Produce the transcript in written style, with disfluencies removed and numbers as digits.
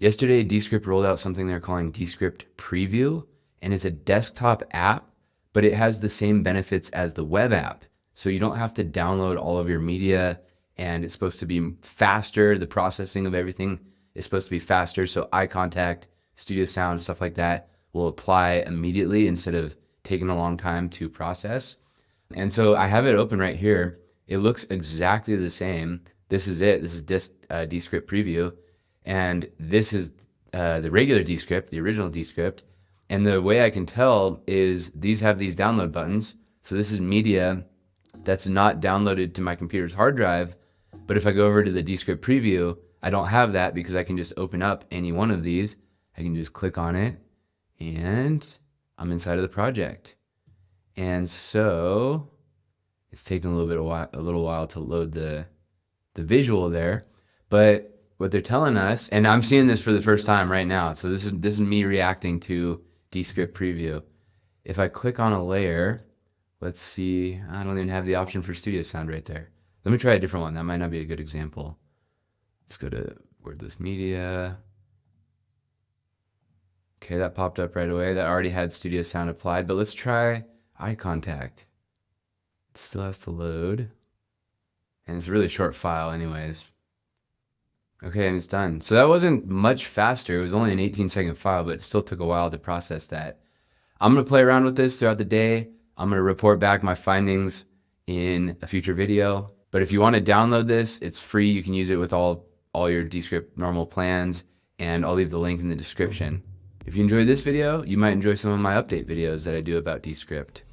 Yesterday, Descript rolled out something they're calling Descript Preview, and it's a desktop app, but it has the same benefits as the web app. So you don't have to download all of your media, and it's supposed to be faster. The processing of everything is supposed to be faster. So eye contact, studio sound, stuff like that will apply immediately instead of taking a long time to process. And so I have it open right here. It looks exactly the same. This is it. This is Descript Preview. And this is the regular Descript, the original Descript. And the way I can tell is these have these download buttons. So this is media that's not downloaded to my computer's hard drive. But if I go over to the Descript Preview, I don't have that because I can just open up any one of these. I can just click on it and I'm inside of the project. And so it's taking a little while to load the visual there. But what they're telling us, and I'm seeing this for the first time right now. So this is me reacting to Descript Preview. If I click on a layer, let's see, I don't even have the option for studio sound right there. Let me try a different one. That might not be a good example. Let's go to wordless media. Okay, that popped up right away. That already had studio sound applied, but let's try eye contact. It still has to load. And it's a really short file anyways. Okay, and it's done. So that wasn't much faster. It was only an 18-second file, but it still took a while to process that. I'm going to play around with this throughout the day. I'm going to report back my findings in a future video. But if you want to download this, it's free. You can use it with all your Descript normal plans, and I'll leave the link in the description. If you enjoyed this video, you might enjoy some of my update videos that I do about Descript.